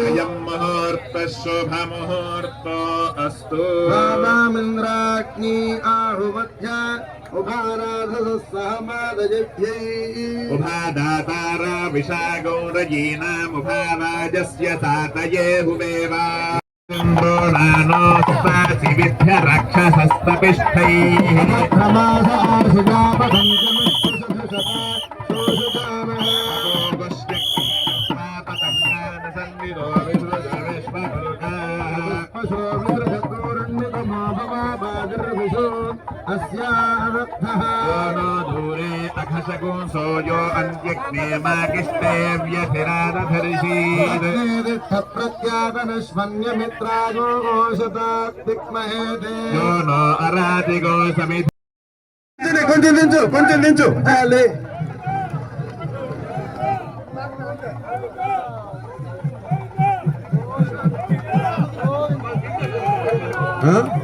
अयं मुहूर्तः शुभमुहूर्तो अस्तु। भावामिन्द्राग्नि आहुमध्य उभादातारा विशागौरयीनामुभावाजस्य सातये हुवेवा इन्द्रोणानोस्तासि विद्य राक्षसस्तपिष्ठैः दूरे अघशगो सोयो अन्त्यग्ने मागिष्टे व्यथिरादधर्षीत् प्रत्यागनश्वन्यमित्रागो गोशतात्तिक्महेते यो नो अरातिगो समिति కొంచెం దించు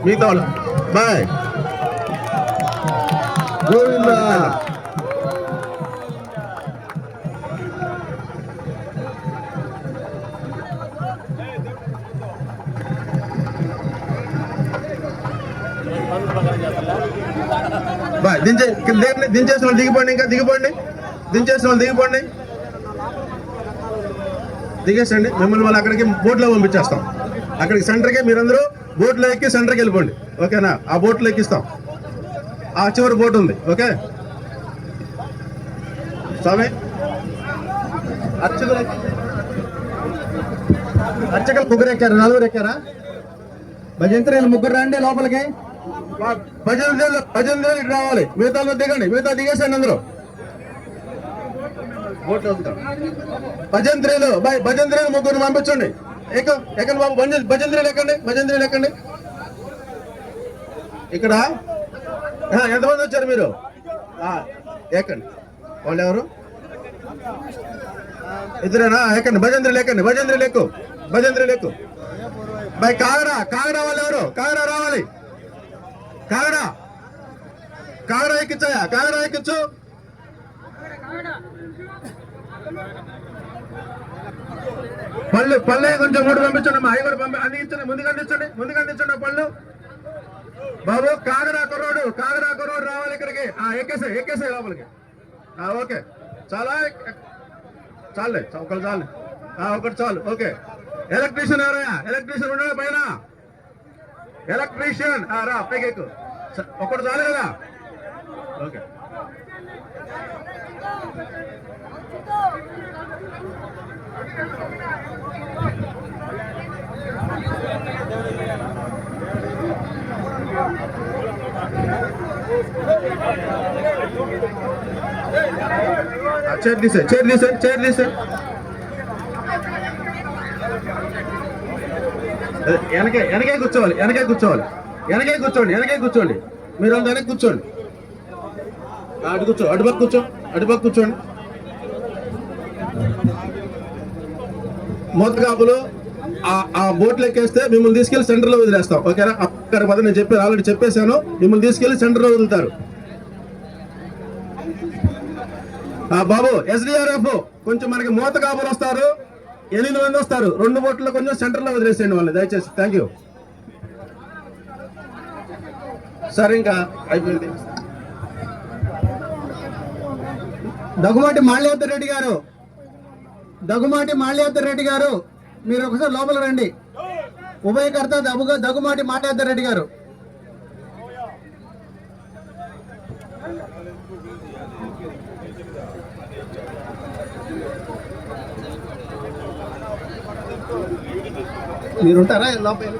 మిగతా వాళ్ళు బాయ్ గోవింద బాయ్ దించేసిన వాళ్ళు దిగిపోండి, ఇంకా దిగిపోండి, దించేసిన వాళ్ళు దిగిపోండి, దిగేసండి. మిమ్మల్ని వాళ్ళు అక్కడికి బోట్లో పంపించేస్తాం. అక్కడికి సెంటర్కి మీరందరూ బోట్లో ఎక్కి సెంటర్కి వెళ్ళిపోండి, ఓకేనా? ఆ బోట్లో ఎక్కిస్తాం. ఆ చివరి బోట్ ఉంది, ఓకే? స్వామి అర్చకులు ముగ్గురు ఎక్కారు, నలుగురు ఎక్కారా? భజంత్రీలు ముగ్గురు రండి లోపలికి. భజంత్రీలు ఇటు రావాలి. మిగతా దిగండి, మిగతా దిగేసండి అందరూ. భజంత్రీలు ముగ్గురు పంపించండి. ఎక్కండి బాబు, భజంత్రీలు ఎక్కండి. ఇక్కడ ఎంతమంది వచ్చారు మీరు? ఎక్కండి. వాళ్ళు ఎవరు? ఇద్దరేనా? ఎక్కండి, భజంత్రీలు ఎక్కు. బై కాగరా వాళ్ళు ఎవరు? కాగరా రావాలి. కాగరా ఎక్కించాయా? కాగరా ఎక్కించు. పళ్ళు కొంచెం కూడా పంపించండి. అవి కూడా అందించండి, ముందుకు అందించండి పళ్ళు. బాబు కాగరా కుర్రోడు రావాలి ఇక్కడికి. ఎక్కేసే లోపలికి. ఓకే, చాలే ఒకళ్ళు చాలు. ఒకటి చాలు, ఓకే. ఎలక్ట్రీషియన్ ఎవరయ్యా? ఎలక్ట్రీషియన్ ఉండగా పైన ఎలక్ట్రీషియన్ రా పైకి ఎక్కు. ఒకటి చాలు కదా, ఓకే. చైర్ తీసే. వెనకే కూర్చోవాలి. మీరు అంతా వెనక్కి కూర్చోండి. అటుపక్క కూర్చోండి. మోతకాపులు ఆ బోట్లు ఎక్కేస్తే మిమ్మల్ని తీసుకెళ్లి సెంటర్లో వదిలేస్తాం, ఓకేనా? అక్కడ పద నేను ఆల్రెడీ చెప్పేశాను. మిమ్మల్ని తీసుకెళ్లి సెంటర్లో వదులుతారు. బాబు SDRF కొంచెం మనకి మోతకాపులు వస్తారు, 8 మంది వస్తారు. 2 బోట్లు కొంచెం సెంటర్లో వదిలేసేయండి వాళ్ళని దయచేసి. Thank you. సరే, ఇంకా అయిపోయింది. దగ్గుమాటి మాల్యాద్రి రెడ్డి గారు మీరు ఒకసారి లోపల రండి. ఉభయకర్త దగ్గుమాటి మాల్యాద్రి రెడ్డి గారు. మీరుంటారా లోపల?